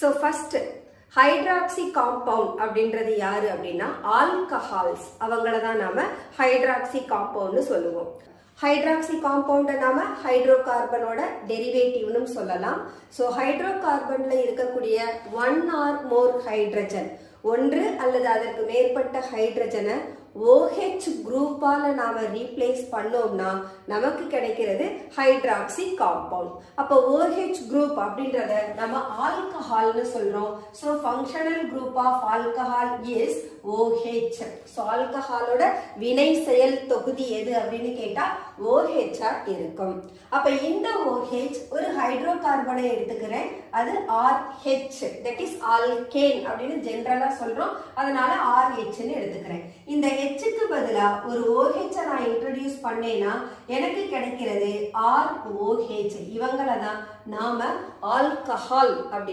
So first hydroxy compound அப்படின்றது யாரு அப்படின்னா ஆல்கஹால்ஸ், அவங்கள தான் நாம ஹைட்ராக்சி காம்பவுண்ட்னு சொல்லுவோம். ஹைட்ராக்சி காம்பவுண்டை நாம ஹைட்ரோ கார்பனோட டெரிவேட்டிவ்னு சொல்லலாம். ஸோ ஹைட்ரோ கார்பன்ல இருக்கக்கூடிய ஒன் ஆர் மோர் ஹைட்ரஜன், ஒன்று அல்லது அதற்கு மேற்பட்ட ஹைட்ரஜனை OH குரூப்பால நாம ரீப்ளேஸ் பண்ணோம்னா நமக்கு கிடைக்கிறது ஹைட்ராக்சி காம்பவுண்ட். அப்போ OH குரூப் அப்படின்றத நம்ம ஆல்கஹால்னு சொல்றோம். So functional group of alcohol is OH. So ஆல்கஹாலோட வினை செயல் தொகுதி எது அப்படின்னு கேட்டா OH இருக்கும். அப்ப இந்த OH ஒரு ஹைட்ரோ கார்பனை எடுத்துக்கிறேன், அது RH, தட் இஸ் ஆல்கேன் அப்படின்னு ஜெனரலா சொல்றோம், அதனால RH எடுத்துக்கிறேன். இந்த Hக்கு பதிலா ஒரு OH நான் இன்ட்ரோடியூஸ் பண்ணேன்னா எனக்கு கிடைக்கிறது ROH. இவங்கள தான் நாம ஆல்கஹால் அப்படி